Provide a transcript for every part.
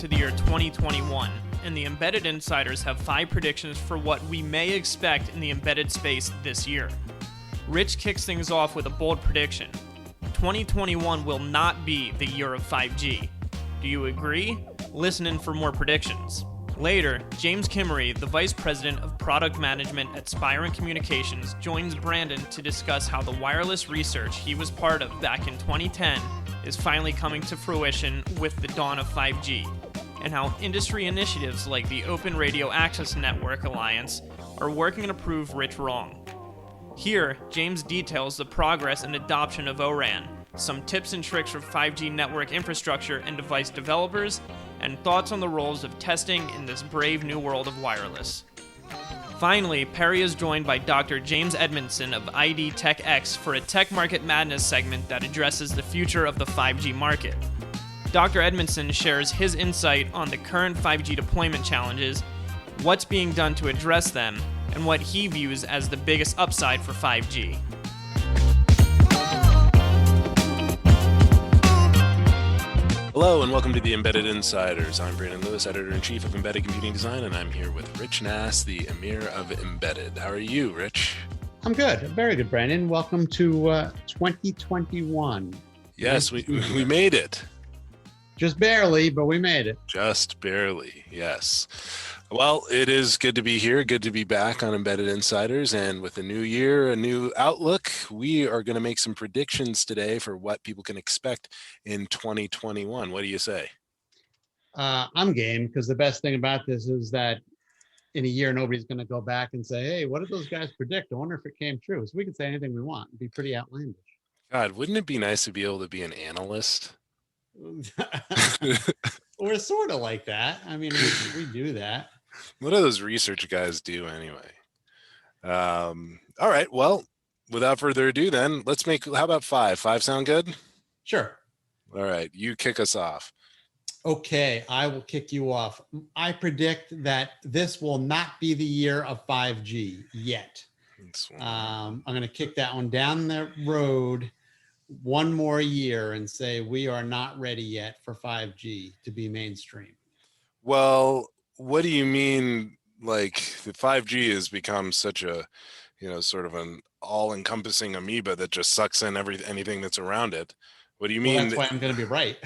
into the year 2021, and the Embedded Insiders have 5 predictions for what we may expect in the embedded space this year. Rich kicks things off with a bold prediction. 2021 will not be the year of 5G. Do you agree? Listen in for more predictions. Later, James Kimery, the Vice President of Product Management at Spirent Communications, joins Brandon to discuss how the wireless research he was part of back in 2010 is finally coming to fruition with the dawn of 5G, and how industry initiatives like the Open Radio Access Network Alliance are working to prove Rich wrong. Here, James details the progress and adoption of ORAN, some tips and tricks for 5G network infrastructure and device developers, and thoughts on the roles of testing in this brave new world of wireless. Finally, Perry is joined by Dr. James Edmondson of IDTechEx for a Tech Market Madness segment that addresses the future of the 5G market. Dr. Edmondson shares his insight on the current 5G deployment challenges, what's being done to address them, and what he views as the biggest upside for 5G. Hello and welcome to the Embedded Insiders. I'm Brandon Lewis, Editor-in-Chief of Embedded Computing Design, and I'm here with Rich Nass, the Emir of Embedded. How are you, Rich? I'm good. Very good, Brandon. Welcome to 2021. Yes, we made it. Just barely, but we made it. Just barely, yes. Well, it is good to be here, good to be back on Embedded Insiders, and with a new year, a new outlook, we are going to make some predictions today for what people can expect in 2021. What do you say? I'm game, because the best thing about this is that in a year, nobody's going to go back and say, hey, what did those guys predict? I wonder if it came true. So we can say anything we want. It'd be pretty outlandish. God, wouldn't it be nice to be able to be an analyst? We're sort of like that. I mean, we do that. What do those research guys do anyway? All right. Well, without further ado, then how about 5? 5 sound good? Sure. All right. You kick us off. Okay. I will kick you off. I predict that this will not be the year of 5G yet. I'm going to kick that one down the road one more year and say we are not ready yet for 5G to be mainstream. Well, what do you mean? Like the 5G has become such a, sort of an all-encompassing amoeba that just sucks in anything that's around it. What do you mean? Well, that's why I'm going to be right.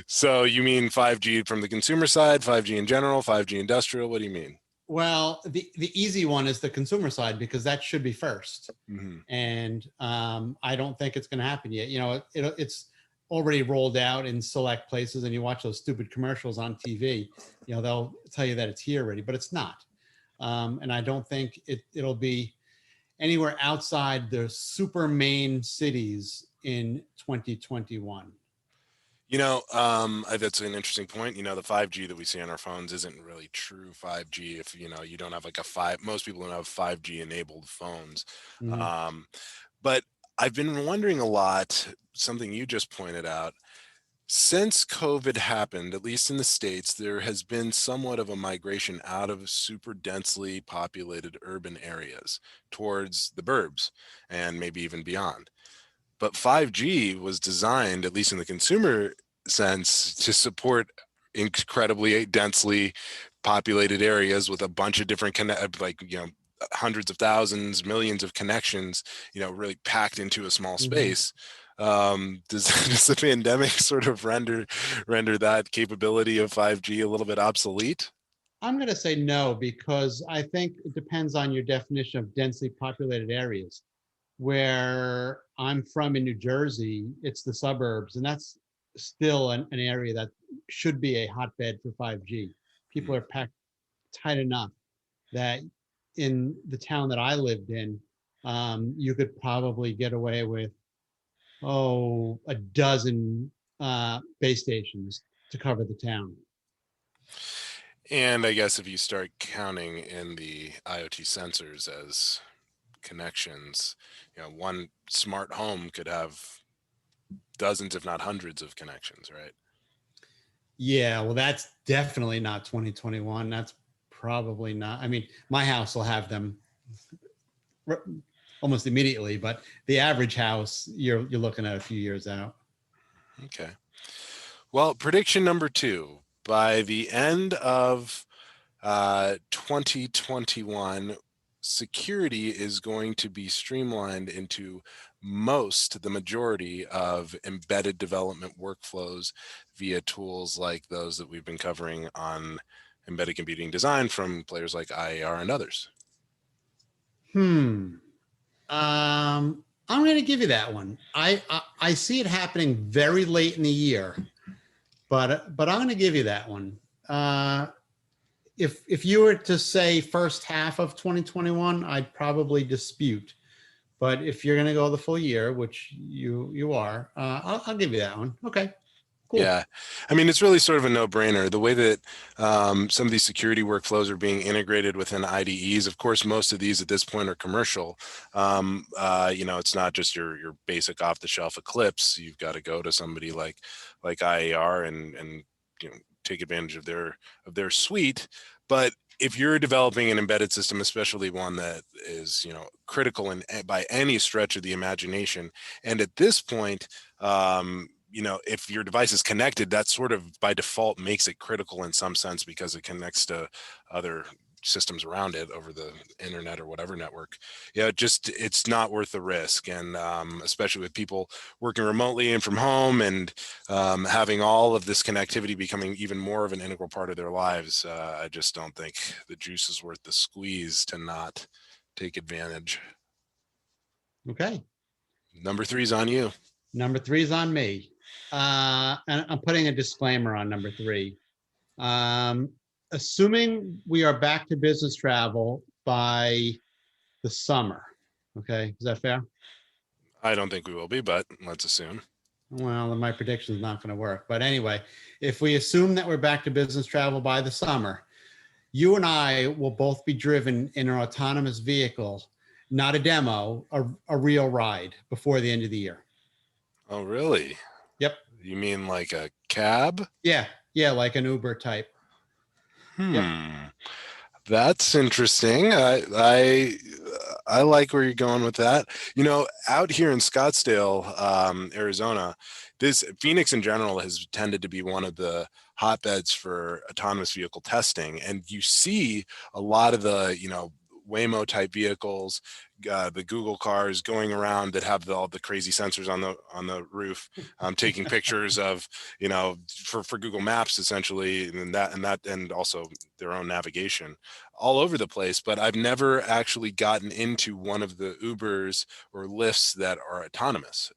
So you mean 5G from the consumer side, 5G in general, 5G industrial? What do you mean? Well, the easy one is the consumer side, because that should be first. Mm-hmm. And I don't think it's going to happen yet. It's already rolled out in select places, and you watch those stupid commercials on TV, they'll tell you that it's here already, but it's not. And I don't think it'll be anywhere outside the super main cities in 2021. That's an interesting point. The 5G that we see on our phones isn't really true 5G if, you don't have most people don't have 5G enabled phones. Mm-hmm. But I've been wondering a lot, something you just pointed out, since COVID happened, at least in the States, there has been somewhat of a migration out of super densely populated urban areas towards the burbs and maybe even beyond. But 5G was designed, at least in the consumer sense, to support incredibly densely populated areas with a bunch of different hundreds of thousands, millions of connections, really packed into a small space. Mm-hmm. Does the pandemic sort of render that capability of 5G a little bit obsolete? I'm going to say no, because I think it depends on your definition of densely populated areas. Where I'm from in New Jersey, it's the suburbs, and that's still an area that should be a hotbed for 5G. People are packed tight enough that in the town that I lived in, you could probably get away with, a dozen base stations to cover the town. And I guess if you start counting in the IoT sensors as connections, one smart home could have dozens, if not hundreds of connections, right? Yeah, well, that's definitely not 2021. That's probably not. I mean, my house will have them almost immediately, but the average house, you're looking at a few years out. Okay. Well, prediction number 2, by the end of 2021, security is going to be streamlined into the majority of embedded development workflows via tools like those that we've been covering on embedded computing design from players like IAR and others. I'm going to give you that one. I see it happening very late in the year, but I'm going to give you that one. If you were to say first half of 2021, I'd probably dispute. But if you're going to go the full year, which you are, I'll give you that one. Okay. Cool. Yeah, I mean, it's really sort of a no-brainer. The way that some of these security workflows are being integrated within IDEs, of course, most of these at this point are commercial. It's not just your basic off-the-shelf Eclipse. You've got to go to somebody like IAR and take advantage of their suite. But if you're developing an embedded system, especially one that is critical by any stretch of the imagination, and at this point, if your device is connected, that sort of by default makes it critical in some sense because it connects to other systems around it over the internet or whatever network. It's not worth the risk. And especially with people working remotely and from home and having all of this connectivity becoming even more of an integral part of their lives, I just don't think the juice is worth the squeeze to not take advantage. Okay. Number 3 is on you. Number 3 is on me. And I'm putting a disclaimer on number 3. Assuming we are back to business travel by the summer. Okay, is that fair? I don't think we will be, but let's assume. Well, my prediction is not going to work. But anyway, if we assume that we're back to business travel by the summer, you and I will both be driven in an autonomous vehicle, not a demo, a real ride before the end of the year. Oh, really? Yep. You mean like a cab? Yeah, like an Uber type. Yep. That's interesting. I like where you're going with that. Out here in Scottsdale, Arizona, Phoenix in general has tended to be one of the hotbeds for autonomous vehicle testing, and you see a lot of the Waymo type vehicles, the Google cars going around that have all the crazy sensors on the roof, taking pictures of for Google Maps essentially, and also their own navigation all over the place. But I've never actually gotten into one of the Ubers or Lyfts that are autonomous.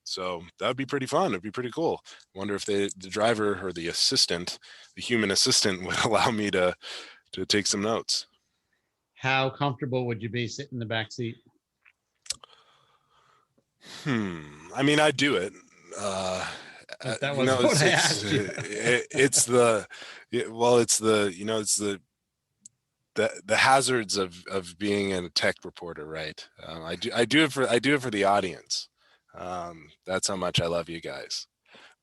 So that would be pretty fun. It'd be pretty cool. Wonder if the driver or the human assistant would allow me to take some notes. How comfortable would you be sitting in the back seat? I mean, I'd do it. That was what I asked you. It's the hazards of being a tech reporter, right? I do it for the audience. That's how much I love you guys.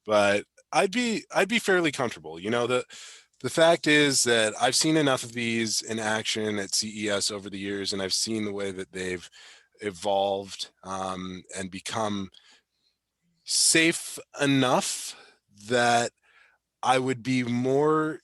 But I'd be fairly comfortable. The fact is that I've seen enough of these in action at CES over the years, and I've seen the way that they've evolved and become safe enough that I would be more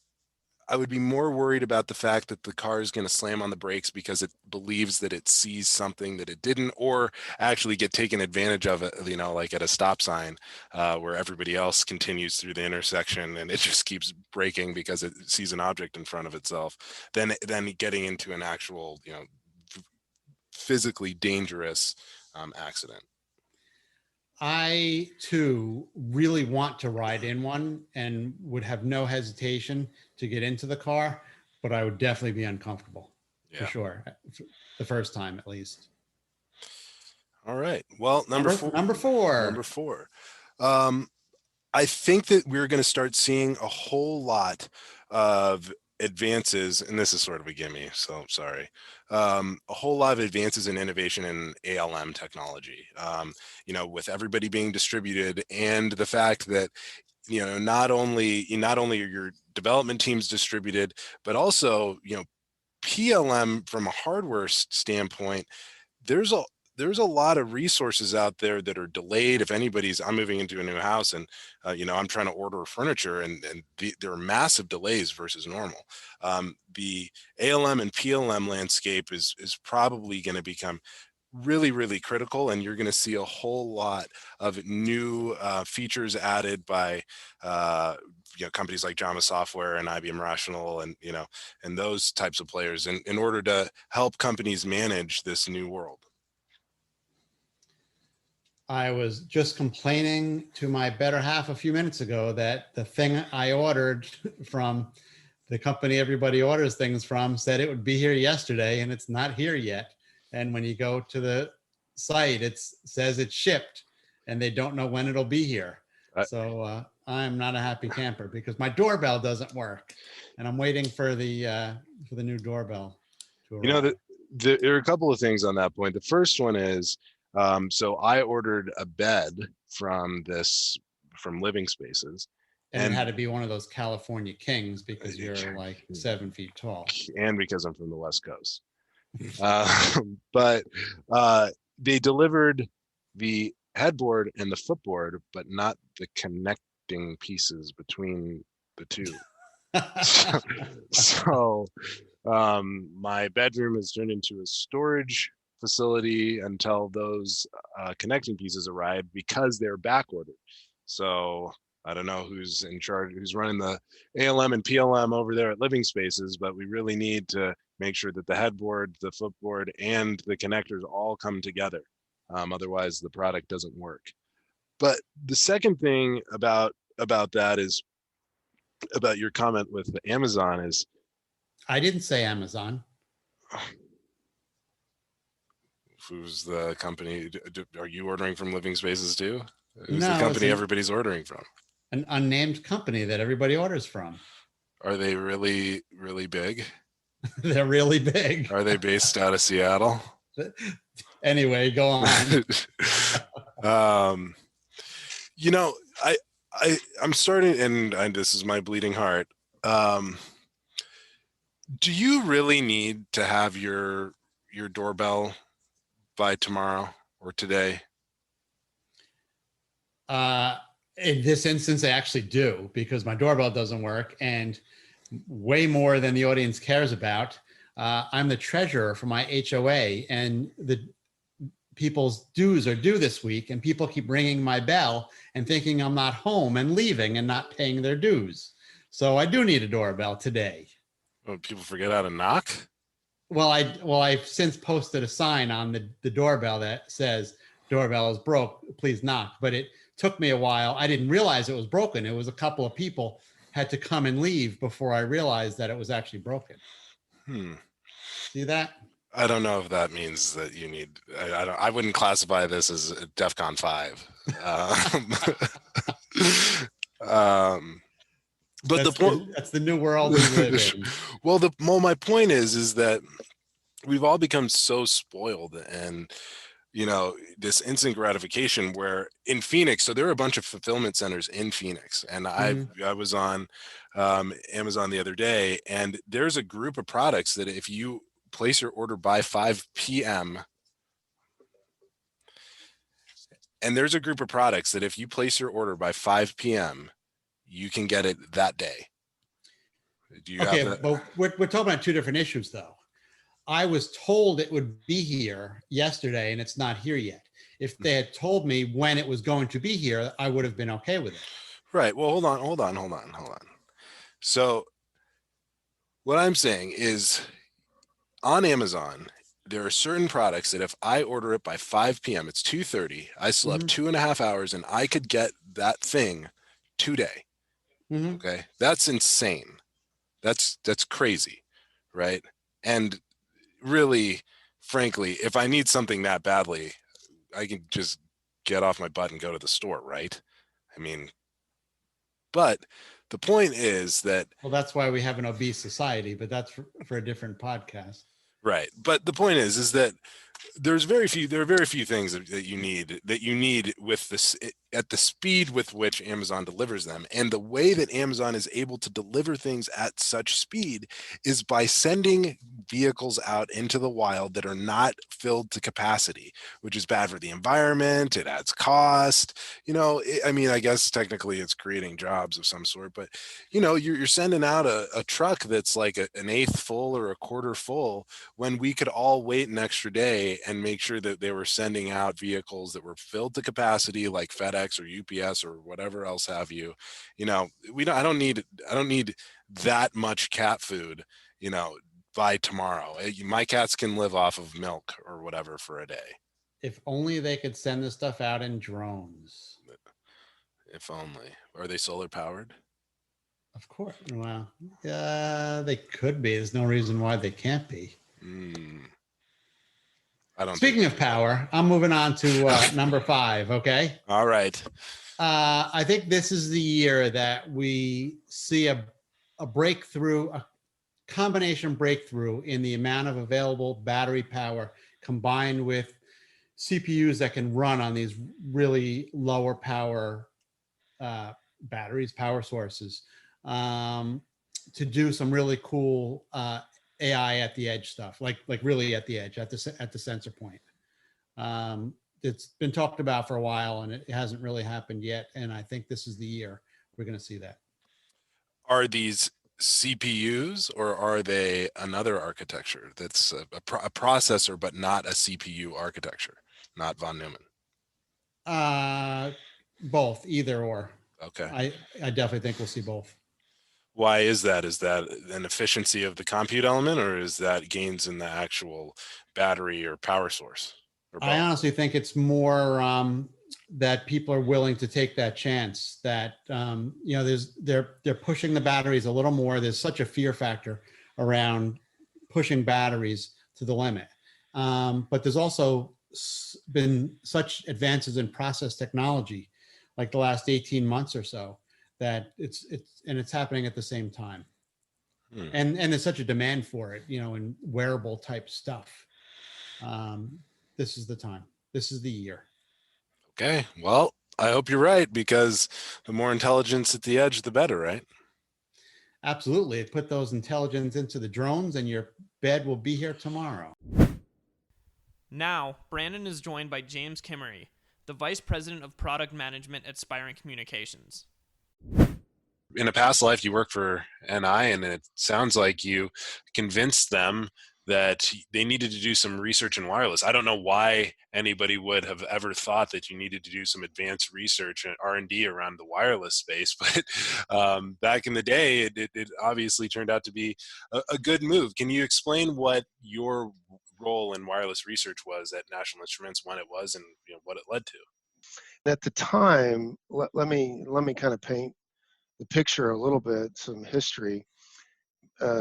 worried about the fact that the car is going to slam on the brakes because it believes that it sees something that it didn't, or actually get taken advantage of, like at a stop sign where everybody else continues through the intersection and it just keeps braking because it sees an object in front of itself, then getting into an actual, physically dangerous accident. I too really want to ride in one and would have no hesitation to get into the car, but I would definitely be uncomfortable for sure. The first time, at least. All right. Well, number four. I think that we're going to start seeing a whole lot of advances, and this is sort of a gimme, so sorry. A whole lot of advances in innovation in ALM technology. With everybody being distributed, and the fact that not only are your development teams distributed, but also PLM from a hardware standpoint, there's there's a lot of resources out there that are delayed. If I'm moving into a new house and, I'm trying to order furniture there are massive delays versus normal. The ALM and PLM landscape is probably going to become really, really critical, and you're going to see a whole lot of new features added by companies like Jama Software and IBM Rational and those types of players in order to help companies manage this new world. I was just complaining to my better half a few minutes ago that the thing I ordered from the company everybody orders things from said it would be here yesterday, and it's not here yet. And when you go to the site, it says it's shipped, and they don't know when it'll be here. So I'm not a happy camper because my doorbell doesn't work, and I'm waiting for the new doorbell to arrive. There are a couple of things on that point. The first one is, so I ordered a bed from Living Spaces. And it had to be one of those California kings because you're like 7 feet tall. And because I'm from the West Coast. But they delivered the headboard and the footboard, but not the connecting pieces between the two. So my bedroom is turned into a storage facility until those connecting pieces arrive because they're back ordered. So I don't know who's in charge, who's running the ALM and PLM over there at Living Spaces, but we really need to make sure that the headboard, the footboard, and the connectors all come together. Otherwise, the product doesn't work. But the second thing about that is about your comment with Amazon is. I didn't say Amazon. Who's the company? Are you ordering from Living Spaces too? Who's No, the company everybody's ordering from? An unnamed company that everybody orders from. Are they really, really big? They're really big. Are they based out of Seattle? Anyway, go on. I'm starting, and this is my bleeding heart. Do you really need to have your doorbell by tomorrow or today? In this instance, I actually do, because my doorbell doesn't work, and way more than the audience cares about. I'm the treasurer for my HOA, and the people's dues are due this week, and people keep ringing my bell and thinking I'm not home and leaving and not paying their dues. So I do need a doorbell today. Oh, people forget how to knock? Well, I've since posted a sign on the doorbell that says doorbell is broke, please knock. But it took me a while. I didn't realize it was broken. It was a couple of people had to come and leave before I realized that it was actually broken. See that? I don't know if that means that you need. I wouldn't classify this as DEFCON 5. But the point, that's the new world we live in. Well, my point is that we've all become so spoiled, and this instant gratification where in Phoenix, so there are a bunch of fulfillment centers in Phoenix, and I was on Amazon the other day, and there's a group of products that if you place your order by 5 p.m. and there's a group of products that if you place your order by 5 p.m. you can get it that day. Do you have that? But we're talking about two different issues, though. I was told it would be here yesterday, and it's not here yet. If they had told me when it was going to be here, I would have been okay with it. Right. Well, hold on. So what I'm saying is on Amazon, there are certain products that if I order it by 5 p.m., it's 2:30, I still have 2.5 hours, and I could get that thing today. Okay. That's insane. That's crazy. Right. And really, frankly, if I need something that badly, I can just get off my butt and go to the store. Right. I mean, but the point is that. Well, that's why we have an obese society, but that's for a different podcast. Right. But the point is that there are very few things that you need with this at the speed with which Amazon delivers them. And the way that Amazon is able to deliver things at such speed is by sending vehicles out into the wild that are not filled to capacity, which is bad for the environment. It adds cost. I mean, I guess technically it's creating jobs of some sort, but you're sending out a truck that's like an eighth full or a quarter full, when we could all wait an extra day and make sure that they were sending out vehicles that were filled to capacity, like FedEx or UPS or whatever else have you. I don't need that much cat food, by tomorrow. My cats can live off of milk or whatever for a day. If only they could send this stuff out in drones. If only. Are they solar powered? Of course. Well, they could be. There's no reason why they can't be. I don't. Speaking of power, I'm moving on to number 5. Okay. All right. I think this is the year that we see a breakthrough, a combination breakthrough in the amount of available battery power combined with CPUs that can run on these really lower power batteries, power sources, to do some really cool AI at the edge stuff, like really at the edge, at the sensor point. It's been talked about for a while and it hasn't really happened yet. And I think this is the year we're going to see that. Are these CPUs or are they another architecture that's a processor but not a CPU architecture, not von Neumann? Both, either or. Okay. I definitely think we'll see both. Why is that? Is that an efficiency of the compute element, or is that gains in the actual battery or power source? Or both? I honestly think it's more that people are willing to take that chance. That they're pushing the batteries a little more. There's such a fear factor around pushing batteries to the limit, but there's also been such advances in process technology, like the last 18 months or so, that it's happening at the same time. And there's such a demand for it, in wearable type stuff. This is the time. This is the year. Okay. Well, I hope you're right, because the more intelligence at the edge, the better, right? Absolutely. Put those intelligence into the drones and your bed will be here tomorrow. Now, Brandon is joined by James Kimery, the Vice President of Product Management at Spirent Communications. In a past life, you worked for NI, and it sounds like you convinced them that they needed to do some research in wireless. I don't know why anybody would have ever thought that you needed to do some advanced research and R&D around the wireless space, but back in the day, it obviously turned out to be a good move. Can you explain what your role in wireless research was at National Instruments, when it was, and what it led to? At the time, let me kind of paint the picture a little bit, some history.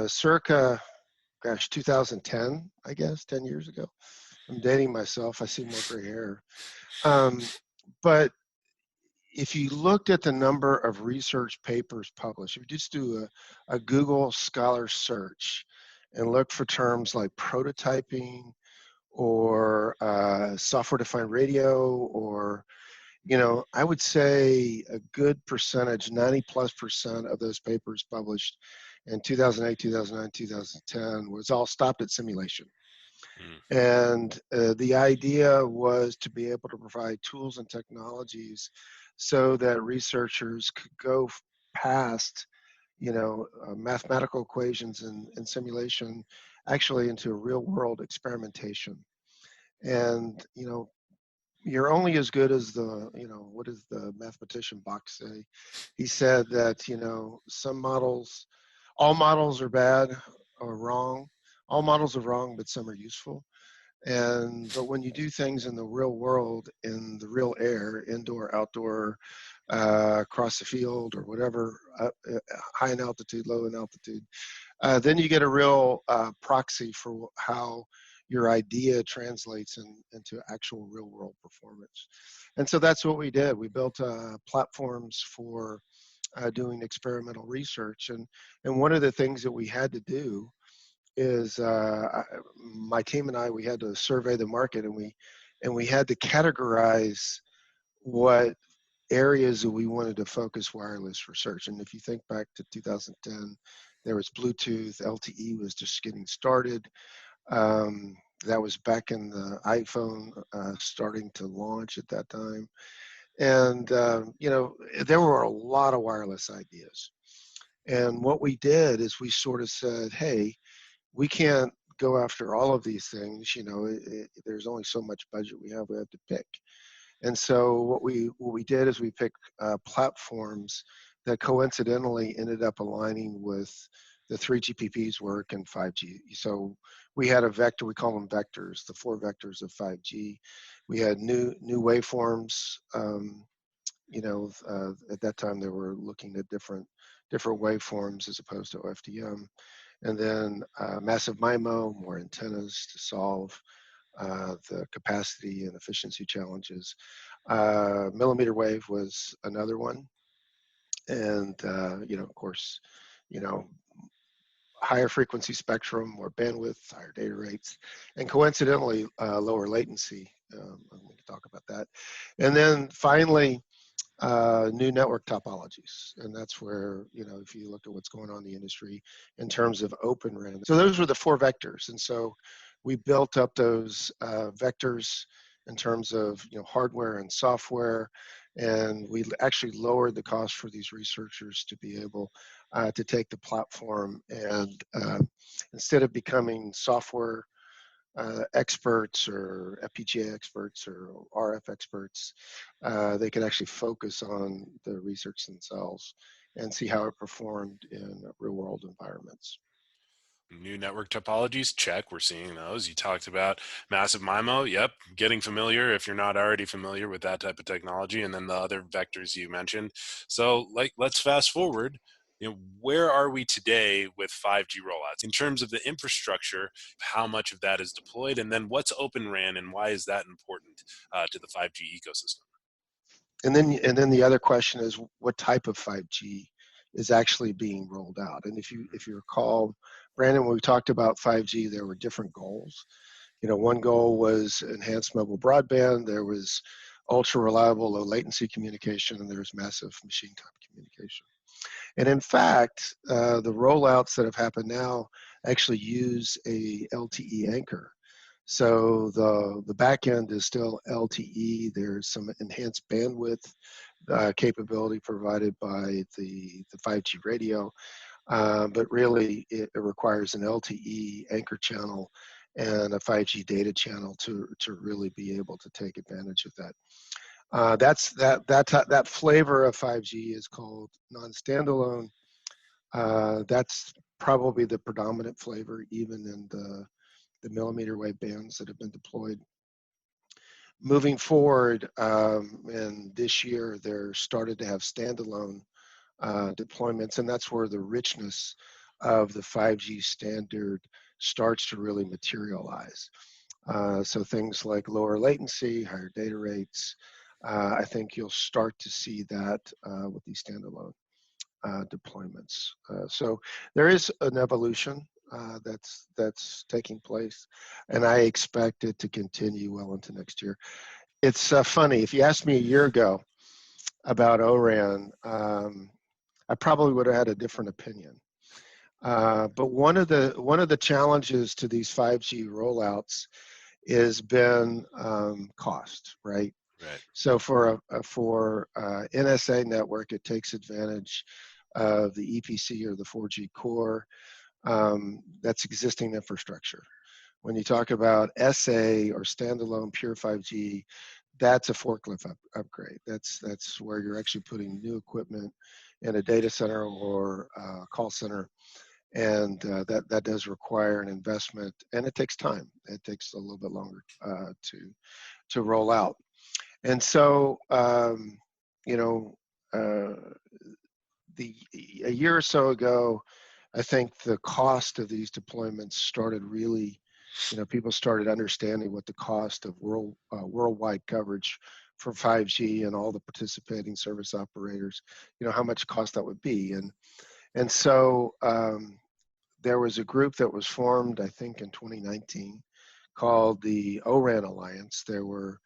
Circa 2010, I guess, 10 years ago. I'm dating myself. I see more gray hair. But if you looked at the number of research papers published, if you just do a Google Scholar search and look for terms like prototyping or software-defined radio, or I would say a good percentage, 90+% of those papers published in 2008, 2009, 2010 was all stopped at simulation. And the idea was to be able to provide tools and technologies so that researchers could go past, mathematical equations and simulation actually into real world experimentation. And, you're only as good as what does the mathematician Bach say? He said that, all models are bad or wrong. All models are wrong, but some are useful. But when you do things in the real world, in the real air, indoor, outdoor, across the field or whatever, high in altitude, low in altitude, then you get a real proxy for how your idea translates into actual real world performance. And so that's what we did. We built platforms for doing experimental research. And one of the things that we had to do is my team and I, we had to survey the market, and we had to categorize what areas that we wanted to focus wireless research. And if you think back to 2010, There was Bluetooth, LTE was just getting started. That was back in the iPhone starting to launch at that time. And, there were a lot of wireless ideas. And what we did is we sort of said, hey, we can't go after all of these things. There's only so much budget we have to pick. And so what we did is we picked platforms that coincidentally ended up aligning with the 3GPP's work and 5G. So we had a vector, we call them vectors, the 4 vectors of 5G. We had new waveforms. At that time they were looking at different waveforms as opposed to OFDM. And then massive MIMO, more antennas to solve the capacity and efficiency challenges. Millimeter wave was another one. And, of course, higher frequency spectrum, more bandwidth, higher data rates, and coincidentally, lower latency. We can talk about that. And then finally, new network topologies. And that's where, if you look at what's going on in the industry in terms of Open RAN. So those were the 4 vectors. And so we built up those vectors in terms of, hardware and software. And we actually lowered the cost for these researchers to be able to take the platform and instead of becoming software experts or FPGA experts or RF experts, they could actually focus on the research themselves and see how it performed in real world environments. New network topologies, check. We're seeing those. You talked about massive MIMO. Yep. Getting familiar if you're not already familiar with that type of technology. And then the other vectors you mentioned. So let's fast forward. Where are we today with 5G rollouts in terms of the infrastructure? How much of that is deployed? And then what's Open RAN and why is that important to the 5G ecosystem? And then the other question is, what type of 5G is actually being rolled out? And if you recall, Brandon, when we talked about 5G, there were different goals. One goal was enhanced mobile broadband. There was ultra reliable, low latency communication, and there was massive machine time communication. And in fact, the rollouts that have happened now actually use a LTE anchor. So the back end is still LTE. There's some enhanced bandwidth capability provided by the 5G radio, but really it requires an LTE anchor channel and a 5G data channel to really be able to take advantage of that. That flavor of 5G is called non-standalone. That's probably the predominant flavor, even in the millimeter wave bands that have been deployed. Moving forward, and this year they're started to have standalone deployments, and that's where the richness of the 5G standard starts to really materialize. So things like lower latency, higher data rates, I think you'll start to see that with these standalone deployments. So there is an evolution that's taking place, and I expect it to continue well into next year. It's funny, if you asked me a year ago about ORAN, I probably would have had a different opinion. But one of the challenges to these 5G rollouts has been cost, right? Right. So for NSA network, it takes advantage of the EPC or the 4G core. That's existing infrastructure. When you talk about SA or standalone pure 5G, that's a forklift upgrade. That's where you're actually putting new equipment in a data center or call center, and that does require an investment, and it takes time. It takes a little bit longer to roll out. And so, a year or so ago, I think the cost of these deployments started really, people started understanding what the cost of worldwide coverage for 5G and all the participating service operators, how much cost that would be. And so there was a group that was formed, I think in 2019, called the ORAN Alliance. There were,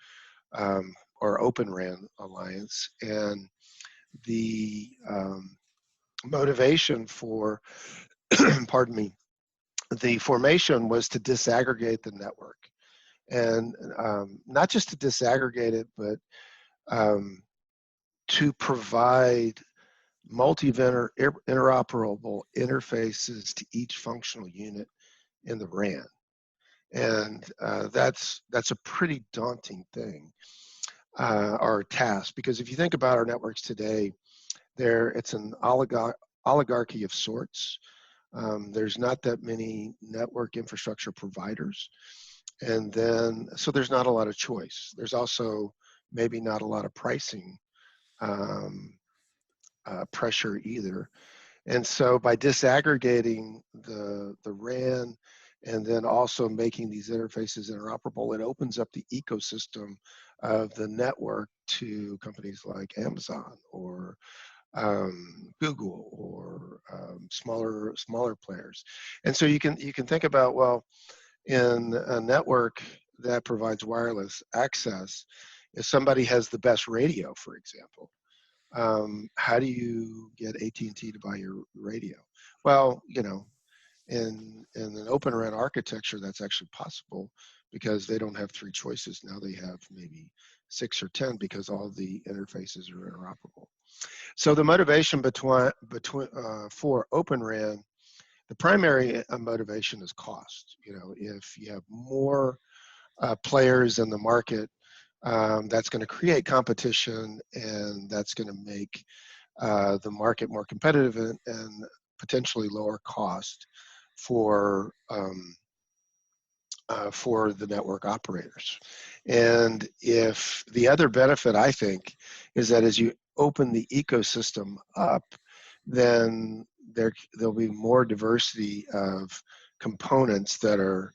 or Open RAN Alliance, and the motivation for pardon me, the formation was to disaggregate the network. And not just to disaggregate it, but to provide multi-vendor interoperable interfaces to each functional unit in the RAN. And that's a pretty daunting thing, or task, because if you think about our networks today, it's an oligarchy of sorts. There's not that many network infrastructure providers. And then, so there's not a lot of choice. There's also maybe not a lot of pricing pressure either. And so by disaggregating the RAN and then also making these interfaces interoperable, it opens up the ecosystem of the network to companies like Amazon or Google or smaller players. And so you can think about, well, in a network that provides wireless access, if somebody has the best radio, for example, how do you get AT&T to buy your radio? Well, in an open RAN architecture, that's actually possible because they don't have 3 choices. Now they have maybe 6 or 10 because all the interfaces are interoperable. So the motivation for open RAN, the primary motivation is cost. If you have more players in the market, that's going to create competition, and that's going to make the market more competitive and potentially lower cost for the network operators. And if the other benefit, I think, is that as you open the ecosystem up, then there'll be more diversity of components that are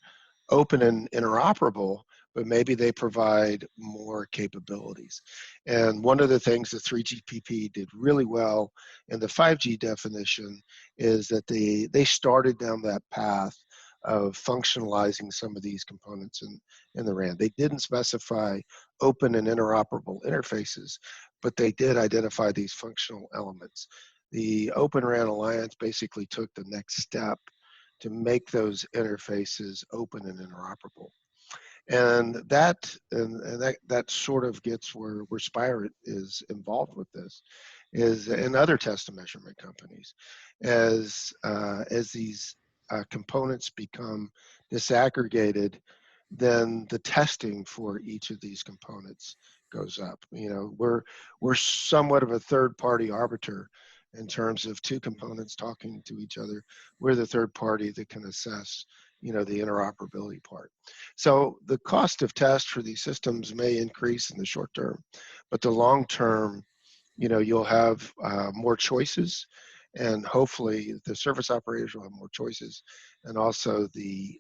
open and interoperable, but maybe they provide more capabilities. And one of the things the 3GPP did really well in the 5G definition is that they started down that path of functionalizing some of these components in the RAN. They didn't specify open and interoperable interfaces, but they did identify these functional elements. The Open RAN Alliance basically took the next step to make those interfaces open and interoperable. And that sort of gets where Spirent is involved with this, is in other test and measurement companies. As these components become disaggregated, then the testing for each of these components goes up. We're somewhat of a third-party arbiter in terms of 2 components talking to each other. We're the third party that can assess, the interoperability part. So the cost of test for these systems may increase in the short term, but the long term, you'll have more choices, and hopefully the service operators will have more choices, and also the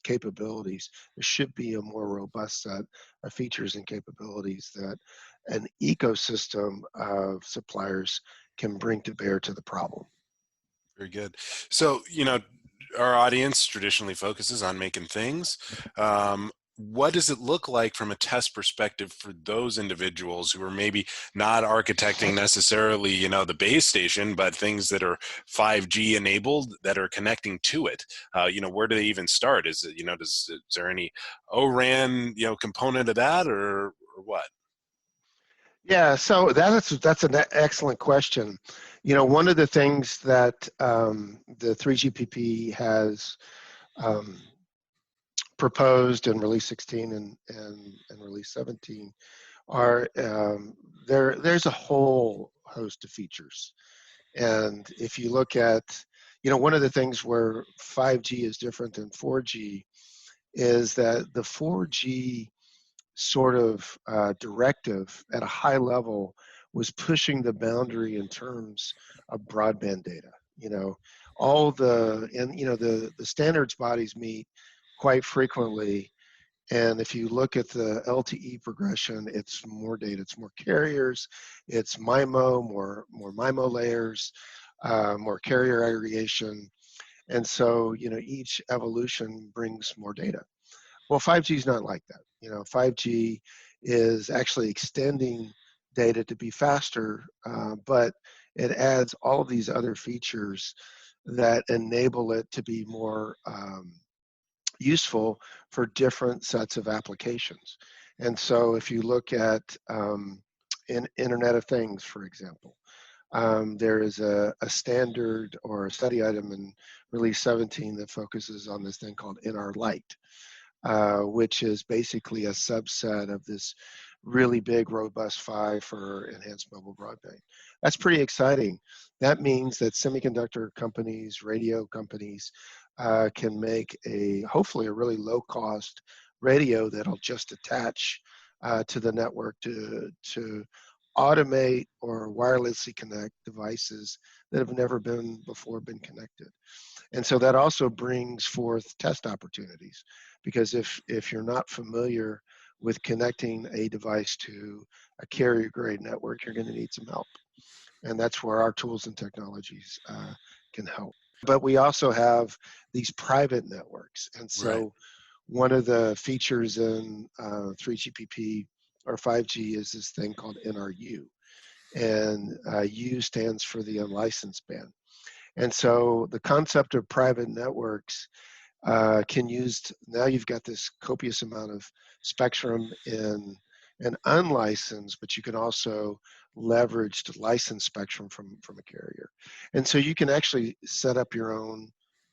capabilities. There should be a more robust set of features and capabilities that an ecosystem of suppliers can bring to bear to the problem. Very good. So, our audience traditionally focuses on making things. What does it look like from a test perspective for those individuals who are maybe not architecting necessarily, the base station, but things that are 5G enabled that are connecting to it? Where do they even start? Is it, is there any ORAN, component of that, or what? Yeah, so that's an excellent question. One of the things that the 3GPP has proposed in Release 16 and Release 17 are there's a whole host of features. And if you look at, one of the things where 5G is different than 4G is that the 4G sort of directive at a high level was pushing the boundary in terms of broadband data. The standards bodies meet quite frequently, and if you look at the LTE progression, it's more data, it's more carriers, it's MIMO, more MIMO layers, more carrier aggregation, and so each evolution brings more data. Well, 5G is not like that. 5G is actually extending data to be faster, but it adds all of these other features that enable it to be more useful for different sets of applications. And so if you look at Internet of Things, for example, there is a standard or a study item in release 17 that focuses on this thing called NR Lite, which is basically a subset of this really big, robust PHY for enhanced mobile broadband. That's pretty exciting. That means that semiconductor companies, radio companies, can make hopefully a really low-cost radio that'll just attach to the network to automate or wirelessly connect devices that have never before been connected. And so that also brings forth test opportunities, because if you're not familiar with connecting a device to a carrier grade network, you're going to need some help. And that's where our tools and technologies can help. But we also have these private networks. And so Right. one of the features in 3GPP or 5G is this thing called NRU. And U stands for the unlicensed band. And so the concept of private networks can use, now you've got this copious amount of spectrum in an unlicensed, but you can also leverage the licensed spectrum from a carrier. And so you can actually set up your own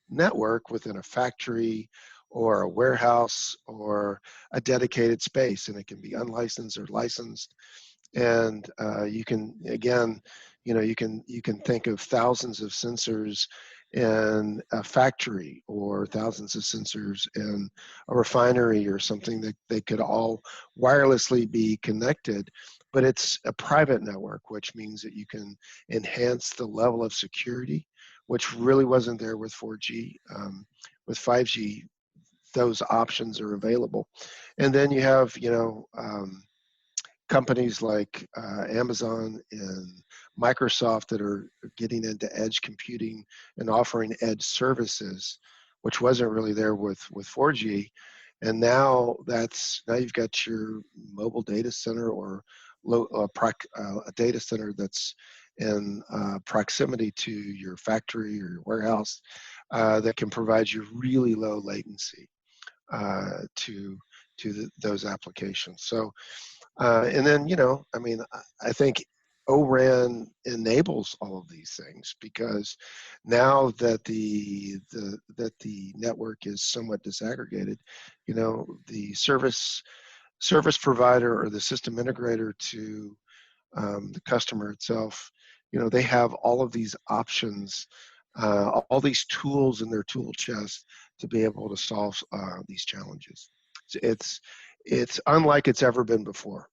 network within a factory or a warehouse or a dedicated space, and it can be unlicensed or licensed. And you can, again, you can think of thousands of sensors in a factory or thousands of sensors in a refinery or something that they could all wirelessly be connected. But it's a private network, which means that you can enhance the level of security, which really wasn't there with 4G. With 5G, those options are available. And then you have, companies like Amazon and Microsoft that are getting into edge computing and offering edge services, which wasn't really there with 4G. And now you've got your mobile data center or a data center that's in proximity to your factory or your warehouse that can provide you really low latency to those applications. So and then, I think ORAN enables all of these things, because now that the network is somewhat disaggregated, the service provider or the system integrator to the customer itself, they have all of these options, all these tools in their tool chest to be able to solve these challenges. It's unlike it's ever been before.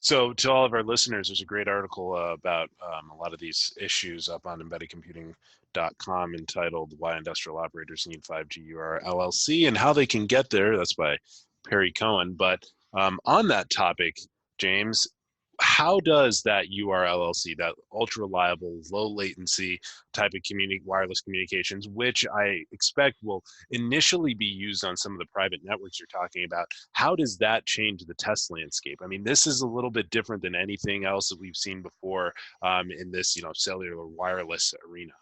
So to all of our listeners, there's a great article about a lot of these issues up on embeddedcomputing.com entitled Why Industrial Operators Need 5G UR LLC and How They Can Get There. That's by Perry Cohen. But on that topic, James, how does that URLLC, that ultra reliable, low latency type of wireless communications, which I expect will initially be used on some of the private networks you're talking about, how does that change the test landscape? I mean, this is a little bit different than anything else that we've seen before in this, cellular wireless arena.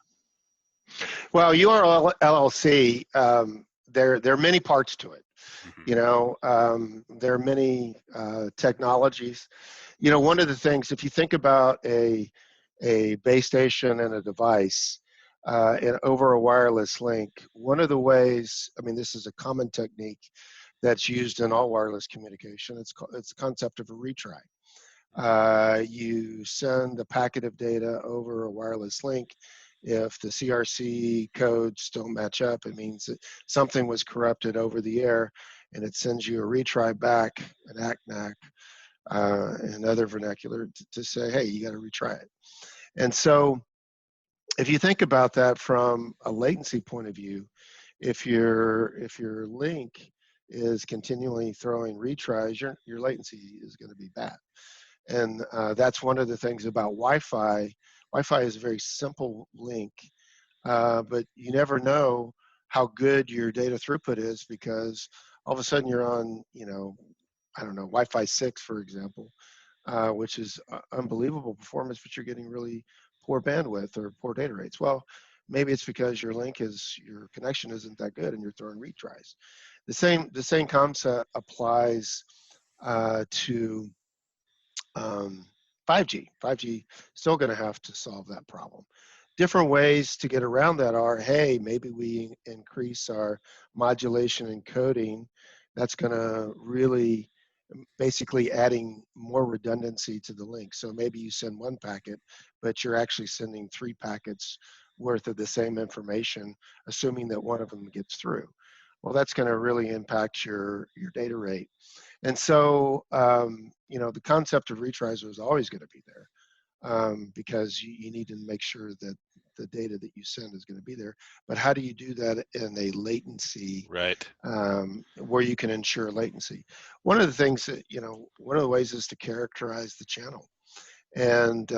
Well, URL LLC, there are many parts to it. Mm-hmm. There are many technologies. One of the things, if you think about a base station and a device and over a wireless link, one of the ways, this is a common technique that's used in all wireless communication. It's the concept of a retry. You send a packet of data over a wireless link. If the CRC codes don't match up, it means that something was corrupted over the air, and it sends you a retry back, an ACNAC, and other vernacular to say, hey, you got to retry it. And so if you think about that from a latency point of view, if your link is continually throwing retries, your latency is going to be bad. And that's one of the things about Wi-Fi. Wi-Fi is a very simple link, but you never know how good your data throughput is, because all of a sudden you're on, Wi-Fi 6, for example, which is unbelievable performance, but you're getting really poor bandwidth or poor data rates. Well, Maybe it's because your connection isn't that good and you're throwing retries. The same concept applies to 5G. 5G still going to have to solve that problem. Different ways to get around that are, hey, maybe we increase our modulation and coding. That's going to really basically adding more redundancy to the link. So maybe you send one packet, but you're actually sending 3 packets worth of the same information, assuming that one of them gets through. Well, that's going to really impact your data rate. And so, the concept of retries was always going to be there, because you need to make sure that the data that you send is going to be there. But how do you do that in a latency, Right. where you can ensure latency? One of the things that, one of the ways is to characterize the channel. And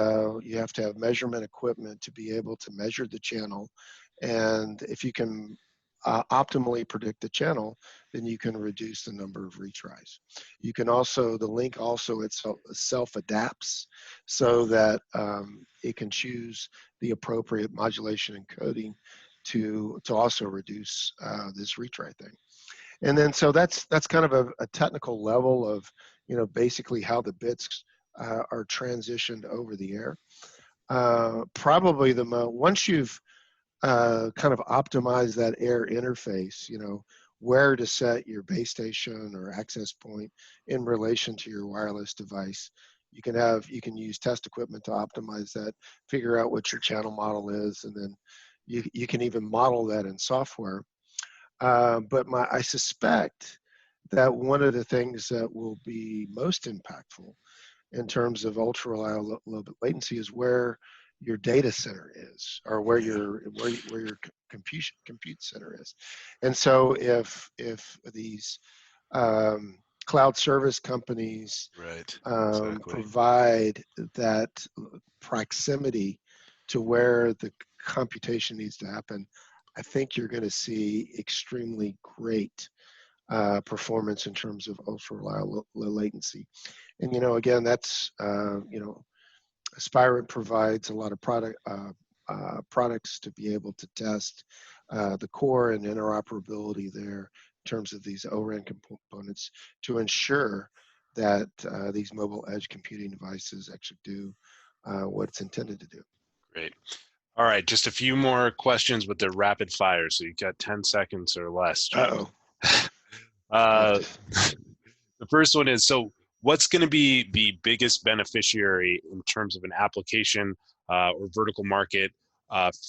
you have to have measurement equipment to be able to measure the channel. And if you can optimally predict the channel, then you can reduce the number of retries. You can also, the link also itself self-adapts so that it can choose the appropriate modulation and coding to also reduce this retry thing. And then so that's kind of a technical level of, basically how the bits are transitioned over the air. Probably once you've kind of optimize that air interface, where to set your base station or access point in relation to your wireless device. You can use test equipment to optimize that, figure out what your channel model is, and then you can even model that in software. But I suspect that one of the things that will be most impactful in terms of ultra reliable latency is where your data center is, or where your compute center is. And so if these cloud service companies Right. provide that proximity to where the computation needs to happen, I think you're going to see extremely great performance in terms of ultra reliable latency. And again, that's Spirent provides a lot of products to be able to test the core and interoperability there in terms of these ORAN components to ensure that these mobile edge computing devices actually do what it's intended to do. Great. All right, just a few more questions, but they're rapid fire, so you've got 10 seconds or less. Uh-oh. The first one is, so what's going to be the biggest beneficiary in terms of an application or vertical market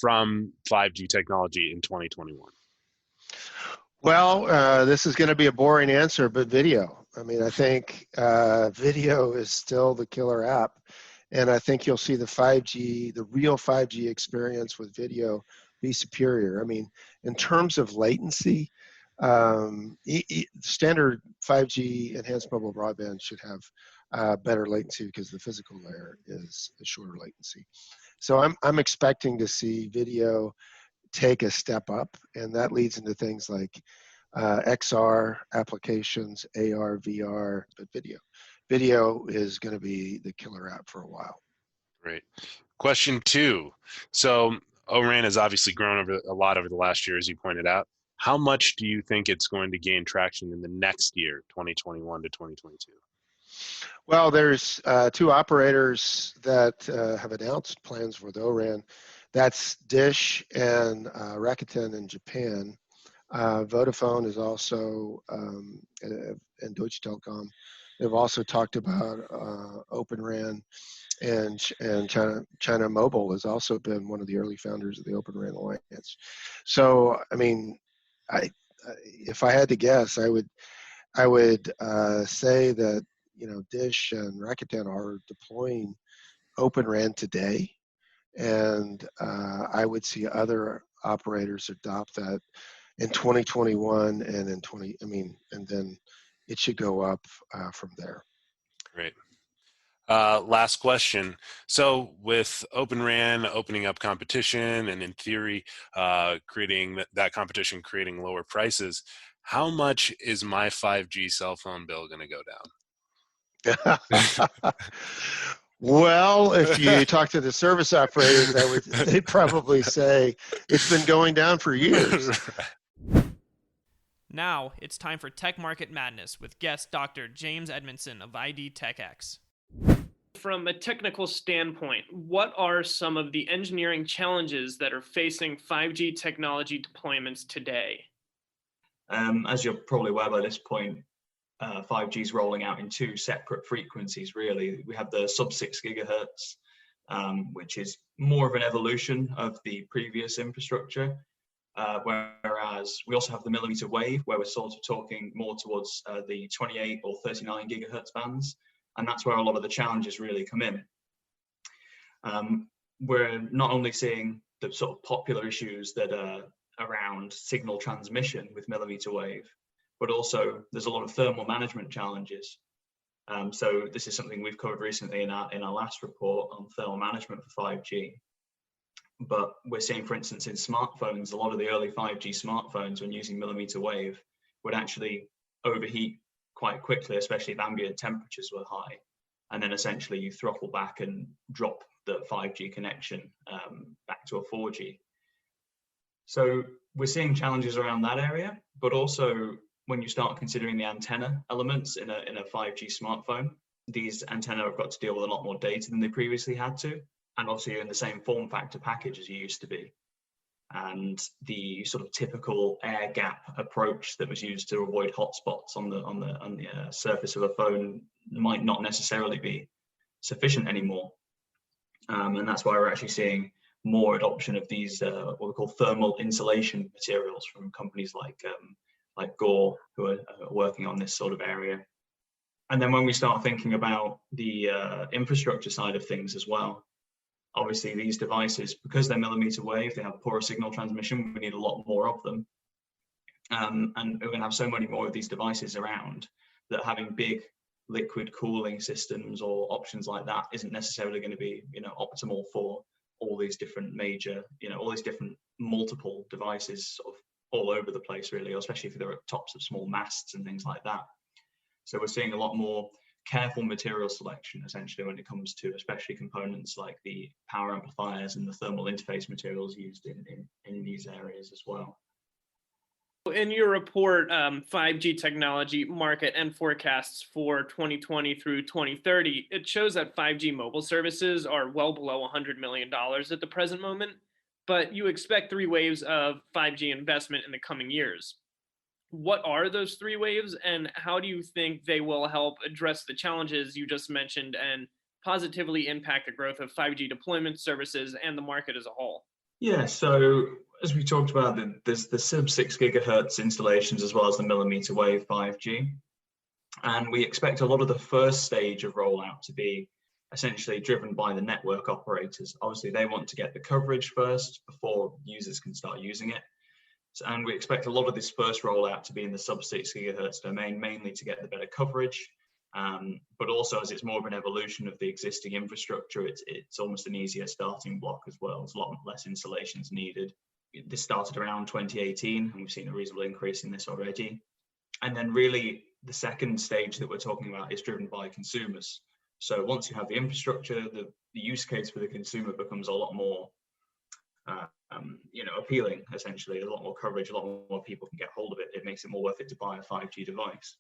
from 5G technology in 2021? Well, this is going to be a boring answer, but video. I mean, I think video is still the killer app. And I think you'll see the real 5G experience with video be superior. I mean, in terms of latency, standard 5G enhanced mobile broadband should have better latency because the physical layer is a shorter latency. So I'm expecting to see video take a step up, and that leads into things like XR applications, AR, VR, but video is going to be the killer app for a while. Great. Question 2. So ORAN has obviously grown a lot over the last year, as you pointed out. How much do you think it's going to gain traction in the next year, 2021 to 2022? Well, there's 2 operators that have announced plans for the ORAN. That's Dish and Rakuten in Japan. Vodafone is also, and Deutsche Telekom, they've also talked about Open RAN, and China Mobile has also been one of the early founders of the Open RAN Alliance. So, I mean, if I had to guess, I would say that Dish and Rakuten are deploying Open RAN today, and I would see other operators adopt that in 2021 and and then it should go up from there. Great. Last question. So with Open RAN opening up competition and in theory creating that competition, creating lower prices, how much is my 5G cell phone bill going to go down? Well, if you talk to the service operators, they'd probably say it's been going down for years. Now, it's time for Tech Market Madness with guest Dr. James Edmondson of IDTechEx. From a technical standpoint, what are some of the engineering challenges that are facing 5G technology deployments today? As you're probably aware by this point, 5G is rolling out in two separate frequencies, really. We have the sub-6 gigahertz, which is more of an evolution of the previous infrastructure, whereas we also have the millimeter wave, where we're sort of talking more towards the 28 or 39 gigahertz bands, and that's where a lot of the challenges really come in. We're not only seeing the sort of popular issues that are around signal transmission with millimeter wave, but also there's a lot of thermal management challenges. So this is something we've covered recently in our last report on thermal management for 5G. But we're seeing, for instance, in smartphones, a lot of the early 5G smartphones, when using millimeter wave, would actually overheat quite quickly, especially if ambient temperatures were high. And then essentially you throttle back and drop the 5G connection back to a 4G. So we're seeing challenges around that area, but also when you start considering the antenna elements in a 5G smartphone, these antenna have got to deal with a lot more data than they previously had to. And obviously you're in the same form factor package as you used to be. And the sort of typical air gap approach that was used to avoid hotspots on the surface of a phone might not necessarily be sufficient anymore. And that's why we're actually seeing more adoption of these what we call thermal insulation materials from companies like Gore, who are working on this sort of area. And then when we start thinking about the infrastructure side of things as well, obviously these devices, because they're millimeter wave, they have poorer signal transmission, we need a lot more of them. And we're going to have so many more of these devices around that having big liquid cooling systems or options like that isn't necessarily going to be, optimal for all these different major, all these different multiple devices sort of all over the place, really, especially if they're at tops of small masts and things like that. So we're seeing a lot more careful material selection, essentially, when it comes to especially components like the power amplifiers and the thermal interface materials used in these areas as well. In your report, 5G technology market and forecasts for 2020 through 2030, it shows that 5G mobile services are well below $100 million at the present moment, but you expect 3 waves of 5G investment in the coming years. What are those 3 waves, and how do you think they will help address the challenges you just mentioned and positively impact the growth of 5G deployment services and the market as a whole? Yeah, so as we talked about, there's the sub-6 gigahertz installations as well as the millimeter wave 5G. And we expect a lot of the first stage of rollout to be essentially driven by the network operators. Obviously, they want to get the coverage first before users can start using it. And we expect a lot of this first rollout to be in the sub-6 gigahertz domain, mainly to get the better coverage. But also, as it's more of an evolution of the existing infrastructure, it's almost an easier starting block as well. There's a lot less installations needed. This started around 2018, and we've seen a reasonable increase in this already. And then really, the second stage that we're talking about is driven by consumers. So once you have the infrastructure, the use case for the consumer becomes a lot more appealing, essentially. A lot more coverage, a lot more people can get hold of it. It makes it more worth it to buy a 5G device.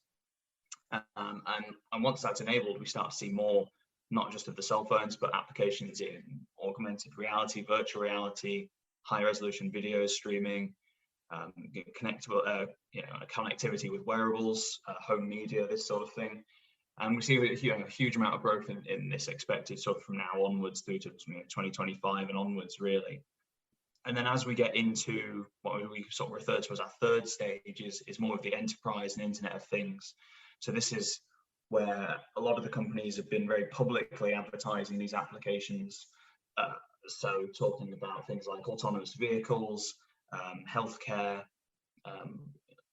And once that's enabled, we start to see more, not just of the cell phones, but applications in augmented reality, virtual reality, high resolution video streaming, connectivity with wearables, home media, this sort of thing. And we see a huge amount of growth in this expected sort of from now onwards through to 2025 and onwards, really. And then as we get into what we sort of refer to as our third stage is more of the enterprise and Internet of Things. So this is where a lot of the companies have been very publicly advertising these applications. So talking about things like autonomous vehicles, healthcare,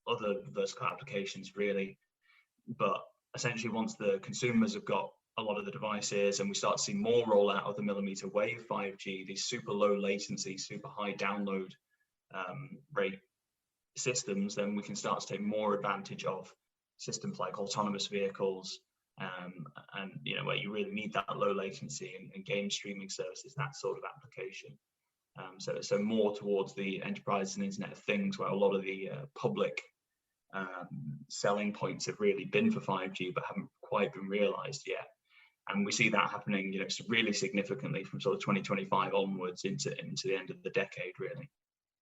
other vertical applications, really. But essentially, once the consumers have got a lot of the devices and we start to see more rollout of the millimeter wave 5G, these super low latency, super high download rate systems, then we can start to take more advantage of systems like autonomous vehicles, and where you really need that low latency and game streaming services, that sort of application. So more towards the enterprise and Internet of Things, where a lot of the public selling points have really been for 5G, but haven't quite been realized yet. And we see that happening, really significantly from sort of 2025 onwards into the end of the decade, really.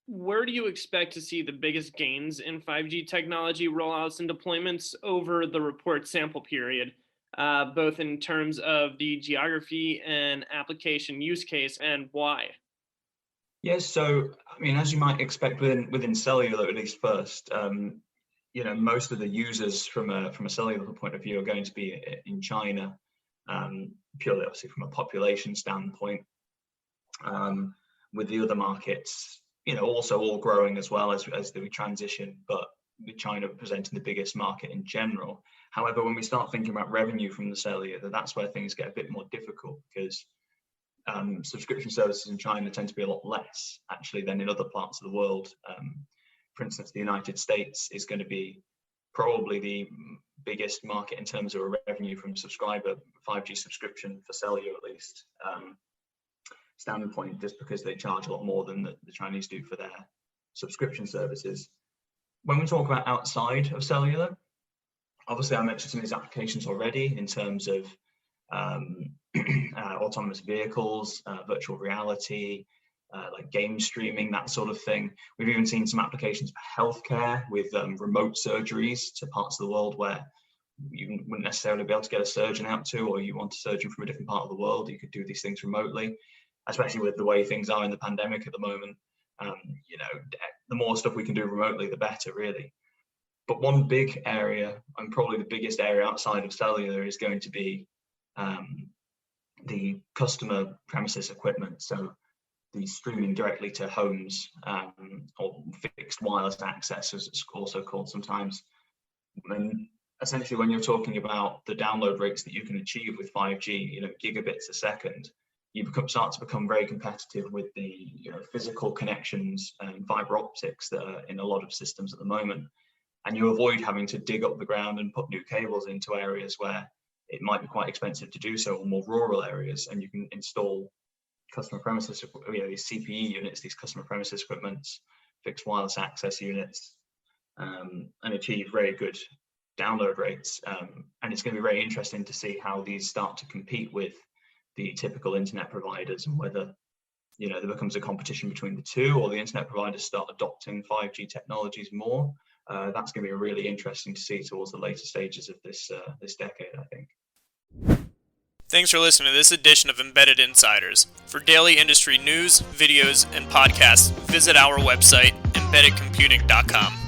Where do you expect to see the biggest gains in 5G technology rollouts and deployments over the report sample period, both in terms of the geography and application use case, and why? Yes, so as you might expect within cellular, at least first, most of the users from a cellular point of view are going to be in China, purely obviously from a population standpoint. With the other markets, also all growing as well as we transition, but with China presenting the biggest market in general. However, when we start thinking about revenue from the cellular, that's where things get a bit more difficult, because subscription services in China tend to be a lot less actually than in other parts of the world. For instance, the United States is going to be probably the biggest market in terms of revenue from subscriber 5G subscription for cellular, at least standpoint, just because they charge a lot more than the Chinese do for their subscription services. When we talk about outside of cellular, obviously I mentioned some of these applications already in terms of autonomous vehicles, virtual reality, like game streaming, that sort of thing. We've even seen some applications for healthcare with remote surgeries to parts of the world where you wouldn't necessarily be able to get a surgeon out to, or you want a surgeon from a different part of the world. You could do these things remotely, especially with the way things are in the pandemic at the moment. The more stuff we can do remotely, the better, really. But one big area, and probably the biggest area outside of cellular, is going to be the customer premises equipment. So the streaming directly to homes, or fixed wireless access, as it's also called sometimes. And essentially, when you're talking about the download rates that you can achieve with 5G, gigabits a second, you start to become very competitive with the physical connections and fiber optics that are in a lot of systems at the moment. And you avoid having to dig up the ground and put new cables into areas where it might be quite expensive to do so, or more rural areas, and you can install customer premises, these CPE units, these customer premises equipments, fixed wireless access units, and achieve very good download rates. And it's going to be very interesting to see how these start to compete with the typical internet providers, and whether there becomes a competition between the two, or the internet providers start adopting 5G technologies more. That's going to be really interesting to see towards the later stages of this decade, I think. Thanks for listening to this edition of Embedded Insiders. For daily industry news, videos, and podcasts, visit our website, embeddedcomputing.com.